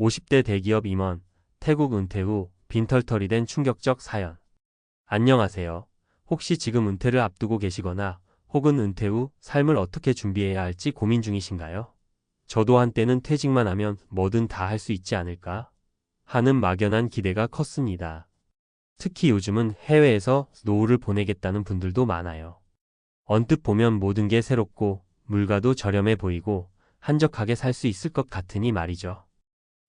50대 대기업 임원, 태국 은퇴 후 빈털터리 된 충격적 사연. 안녕하세요. 혹시 지금 은퇴를 앞두고 계시거나 혹은 은퇴 후 삶을 어떻게 준비해야 할지 고민 중이신가요? 저도 한때는 퇴직만 하면 뭐든 다 할 수 있지 않을까 하는 막연한 기대가 컸습니다. 특히 요즘은 해외에서 노후를 보내겠다는 분들도 많아요. 언뜻 보면 모든 게 새롭고 물가도 저렴해 보이고 한적하게 살 수 있을 것 같으니 말이죠.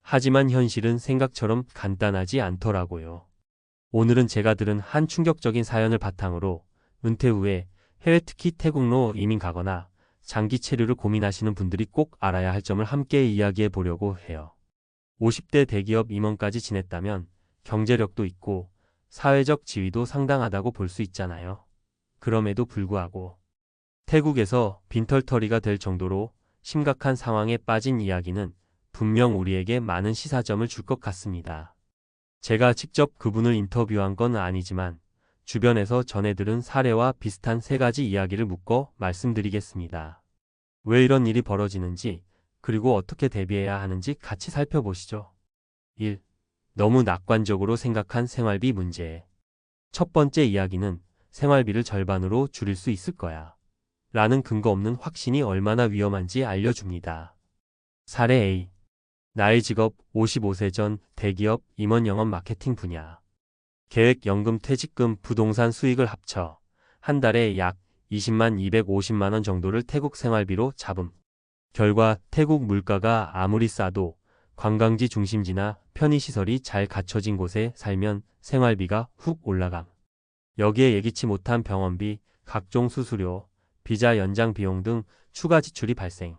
하지만 현실은 생각처럼 간단하지 않더라고요. 오늘은 제가 들은 한 충격적인 사연을 바탕으로 은퇴 후에 해외 특히 태국로 이민 가거나 장기 체류를 고민하시는 분들이 꼭 알아야 할 점을 함께 이야기해 보려고 해요. 50대 대기업 임원까지 지냈다면 경제력도 있고 사회적 지위도 상당하다고 볼 수 있잖아요. 그럼에도 불구하고 태국에서 빈털터리가 될 정도로 심각한 상황에 빠진 이야기는 분명 우리에게 많은 시사점을 줄 것 같습니다. 제가 직접 그분을 인터뷰한 건 아니지만 주변에서 전해 들은 사례와 비슷한 세 가지 이야기를 묶어 말씀드리겠습니다. 왜 이런 일이 벌어지는지 그리고 어떻게 대비해야 하는지 같이 살펴보시죠. 1. 너무 낙관적으로 생각한 생활비 문제. 첫 번째 이야기는 생활비를 절반으로 줄일 수 있을 거야 라는 근거 없는 확신이 얼마나 위험한지 알려줍니다. 사례 A. 나의 직업 55세 전 대기업 임원 영업 마케팅 분야. 계획 연금 퇴직금 부동산 수익을 합쳐 한 달에 약 20만 250만 원 정도를 태국 생활비로 잡음. 결과 태국 물가가 아무리 싸도 관광지 중심지나 편의시설이 잘 갖춰진 곳에 살면 생활비가 훅 올라감. 여기에 예기치 못한 병원비, 각종 수수료, 비자 연장 비용 등 추가 지출이 발생.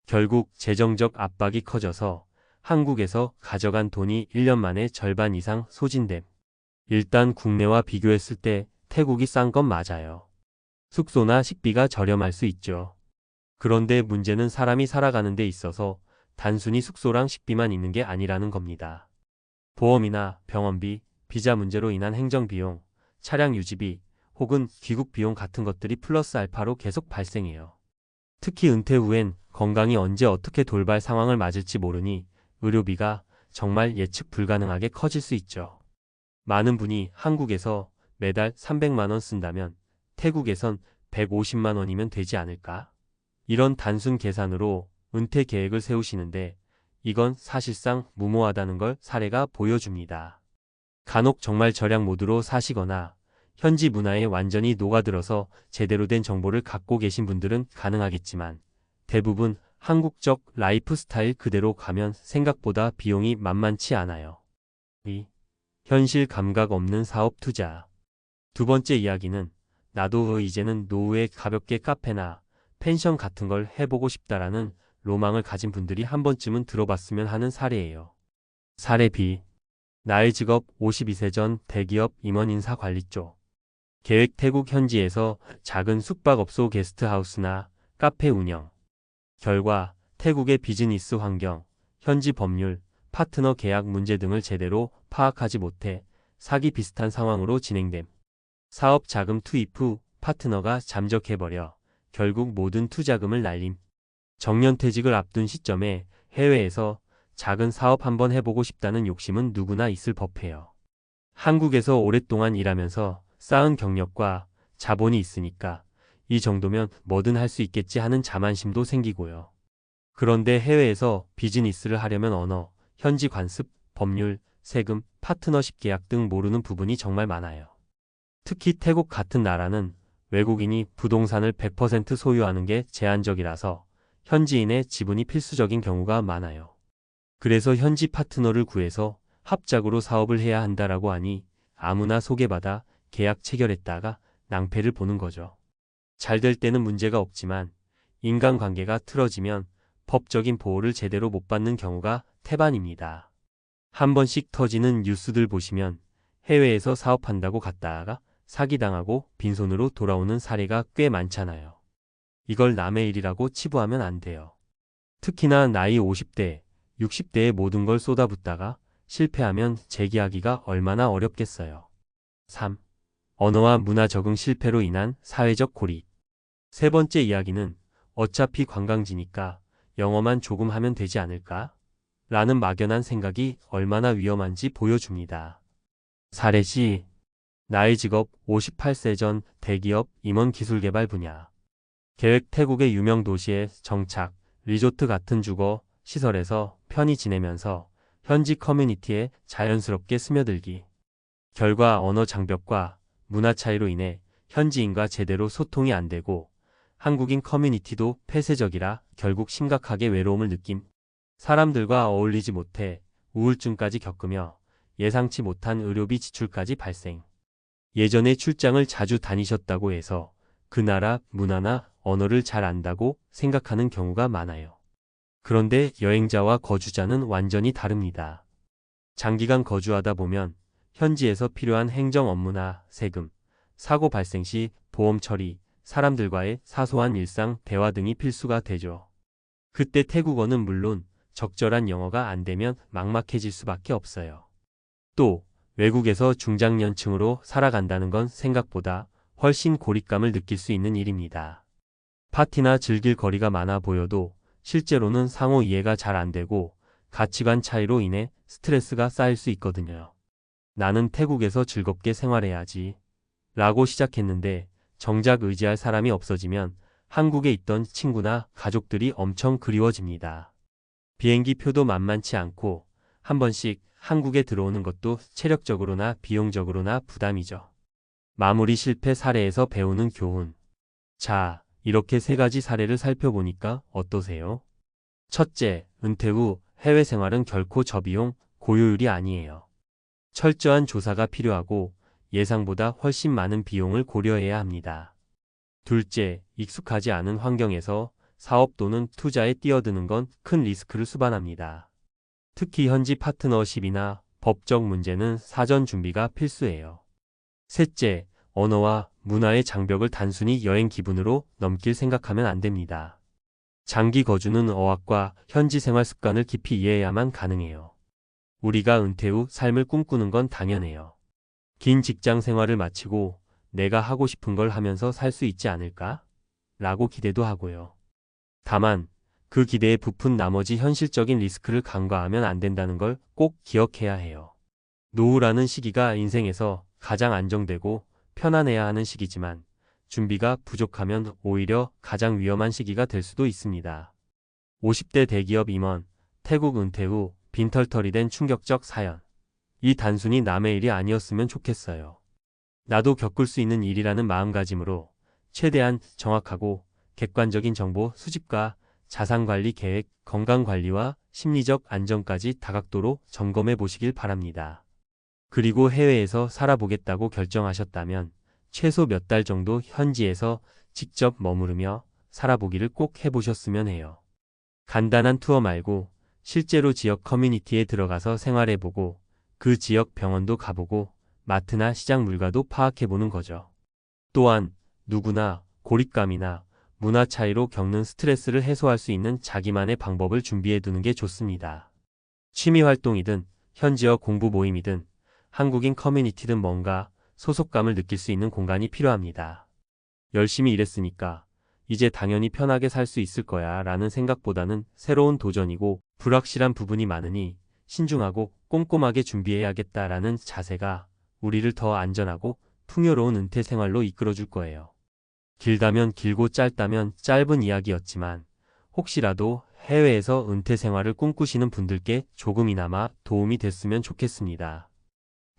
결국 재정적 압박이 커져서 한국에서 가져간 돈이 1년 만에 절반 이상 소진됨. 일단 국내와 비교했을 때 태국이 싼 건 맞아요. 숙소나 식비가 저렴할 수 있죠. 그런데 문제는 사람이 살아가는 데 있어서 단순히 숙소랑 식비만 있는 게 아니라는 겁니다. 보험이나 병원비, 비자 문제로 인한 행정비용, 차량 유지비, 혹은 귀국 비용 같은 것들이 플러스 알파로 계속 발생해요. 특히 은퇴 후엔 건강이 언제 어떻게 돌발 상황을 맞을지 모르니 의료비가 정말 예측 불가능하게 커질 수 있죠. 많은 분이 한국에서 매달 300만 원 쓴다면 태국에선 150만 원이면 되지 않을까? 이런 단순 계산으로 은퇴 계획을 세우시는데 이건 사실상 무모하다는 걸 사례가 보여줍니다. 간혹 정말 절약 모드로 사시거나 현지 문화에 완전히 녹아들어서 제대로 된 정보를 갖고 계신 분들은 가능하겠지만 대부분 한국적 라이프 스타일 그대로 가면 생각보다 비용이 만만치 않아요. 2. 현실 감각 없는 사업 투자. 두 번째 이야기는 나도 이제는 노후에 가볍게 카페나 펜션 같은 걸 해보고 싶다라는 로망을 가진 분들이 한 번쯤은 들어봤으면 하는 사례예요. 사례 B. 나의 직업 52세 전 대기업 임원 인사관리 쪽. 계획 태국 현지에서 작은 숙박업소 게스트하우스나 카페 운영. 결과 태국의 비즈니스 환경, 현지 법률, 파트너 계약 문제 등을 제대로 파악하지 못해 사기 비슷한 상황으로 진행됨. 사업 자금 투입 후 파트너가 잠적해버려 결국 모든 투자금을 날림. 정년퇴직을 앞둔 시점에 해외에서 작은 사업 한번 해보고 싶다는 욕심은 누구나 있을 법해요. 한국에서 오랫동안 일하면서 쌓은 경력과 자본이 있으니까 이 정도면 뭐든 할 수 있겠지 하는 자만심도 생기고요. 그런데 해외에서 비즈니스를 하려면 언어, 현지 관습, 법률, 세금, 파트너십 계약 등 모르는 부분이 정말 많아요. 특히 태국 같은 나라는 외국인이 부동산을 100% 소유하는 게 제한적이라서 현지인의 지분이 필수적인 경우가 많아요. 그래서 현지 파트너를 구해서 합작으로 사업을 해야 한다라고 하니 아무나 소개받아 계약 체결했다가 낭패를 보는 거죠. 잘 될 때는 문제가 없지만 인간관계가 틀어지면 법적인 보호를 제대로 못 받는 경우가 태반입니다. 한 번씩 터지는 뉴스들 보시면 해외에서 사업한다고 갔다가 사기당하고 빈손으로 돌아오는 사례가 꽤 많잖아요. 이걸 남의 일이라고 치부하면 안 돼요. 특히나 나이 50대, 60대에 모든 걸 쏟아붓다가 실패하면 재기하기가 얼마나 어렵겠어요. 3. 언어와 문화 적응 실패로 인한 사회적 고립. 세 번째 이야기는 어차피 관광지니까 영어만 조금 하면 되지 않을까? 라는 막연한 생각이 얼마나 위험한지 보여줍니다. 사례시 나의 직업 58세 전 대기업 임원 기술개발 분야. 계획 태국의 유명 도시에 정착, 리조트 같은 주거 시설에서 편히 지내면서 현지 커뮤니티에 자연스럽게 스며들기. 결과 언어 장벽과 문화 차이로 인해 현지인과 제대로 소통이 안 되고 한국인 커뮤니티도 폐쇄적이라 결국 심각하게 외로움을 느낌. 사람들과 어울리지 못해 우울증까지 겪으며 예상치 못한 의료비 지출까지 발생. 예전에 출장을 자주 다니셨다고 해서 그 나라 문화나 언어를 잘 안다고 생각하는 경우가 많아요. 그런데 여행자와 거주자는 완전히 다릅니다. 장기간 거주하다 보면 현지에서 필요한 행정 업무나 세금, 사고 발생 시 보험 처리, 사람들과의 사소한 일상 대화 등이 필수가 되죠. 그때 태국어는 물론 적절한 영어가 안 되면 막막해질 수밖에 없어요. 또 외국에서 중장년층으로 살아간다는 건 생각보다 훨씬 고립감을 느낄 수 있는 일입니다. 파티나 즐길 거리가 많아 보여도 실제로는 상호 이해가 잘 안 되고 가치관 차이로 인해 스트레스가 쌓일 수 있거든요. 나는 태국에서 즐겁게 생활해야지 라고 시작했는데 정작 의지할 사람이 없어지면 한국에 있던 친구나 가족들이 엄청 그리워집니다. 비행기 표도 만만치 않고 한 번씩 한국에 들어오는 것도 체력적으로나 비용적으로나 부담이죠. 마무리 실패 사례에서 배우는 교훈. 자, 이렇게 세 가지 사례를 살펴보니까 어떠세요? 첫째, 은퇴 후 해외 생활은 결코 저비용, 고효율이 아니에요. 철저한 조사가 필요하고 예상보다 훨씬 많은 비용을 고려해야 합니다. 둘째, 익숙하지 않은 환경에서 사업 또는 투자에 뛰어드는 건 큰 리스크를 수반합니다. 특히 현지 파트너십이나 법적 문제는 사전 준비가 필수예요. 셋째, 언어와 문화의 장벽을 단순히 여행 기분으로 넘길 생각하면 안 됩니다. 장기 거주는 어학과 현지 생활 습관을 깊이 이해해야만 가능해요. 우리가 은퇴 후 삶을 꿈꾸는 건 당연해요. 긴 직장 생활을 마치고 내가 하고 싶은 걸 하면서 살 수 있지 않을까? 라고 기대도 하고요. 다만 그 기대에 부푼 나머지 현실적인 리스크를 간과하면 안 된다는 걸 꼭 기억해야 해요. 노후라는 시기가 인생에서 가장 안정되고 편안해야 하는 시기지만 준비가 부족하면 오히려 가장 위험한 시기가 될 수도 있습니다. 50대 대기업 임원, 태국 은퇴 후 빈털터리 된 충격적 사연. 이 단순히 남의 일이 아니었으면 좋겠어요. 나도 겪을 수 있는 일이라는 마음가짐으로 최대한 정확하고 객관적인 정보 수집과 자산관리 계획, 건강관리와 심리적 안정까지 다각도로 점검해 보시길 바랍니다. 그리고 해외에서 살아보겠다고 결정하셨다면 최소 몇 달 정도 현지에서 직접 머무르며 살아보기를 꼭 해보셨으면 해요. 간단한 투어 말고 실제로 지역 커뮤니티에 들어가서 생활해보고 그 지역 병원도 가보고 마트나 시장 물가도 파악해보는 거죠. 또한 누구나 고립감이나 문화 차이로 겪는 스트레스를 해소할 수 있는 자기만의 방법을 준비해두는 게 좋습니다. 취미활동이든 현지어 공부 모임이든 한국인 커뮤니티든 뭔가 소속감을 느낄 수 있는 공간이 필요합니다. 열심히 일했으니까 이제 당연히 편하게 살 수 있을 거야 라는 생각보다는 새로운 도전이고 불확실한 부분이 많으니 신중하고 꼼꼼하게 준비해야겠다라는 자세가 우리를 더 안전하고 풍요로운 은퇴 생활로 이끌어줄 거예요. 길다면 길고 짧다면 짧은 이야기였지만 혹시라도 해외에서 은퇴 생활을 꿈꾸시는 분들께 조금이나마 도움이 됐으면 좋겠습니다.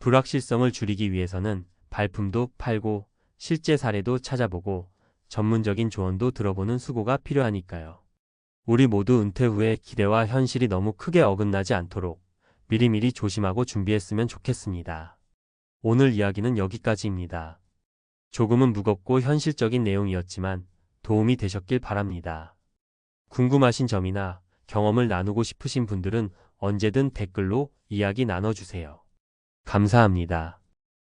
불확실성을 줄이기 위해서는 발품도 팔고 실제 사례도 찾아보고 전문적인 조언도 들어보는 수고가 필요하니까요. 우리 모두 은퇴 후에 기대와 현실이 너무 크게 어긋나지 않도록 미리미리 조심하고 준비했으면 좋겠습니다. 오늘 이야기는 여기까지입니다. 조금은 무겁고 현실적인 내용이었지만 도움이 되셨길 바랍니다. 궁금하신 점이나 경험을 나누고 싶으신 분들은 언제든 댓글로 이야기 나눠주세요. 감사합니다.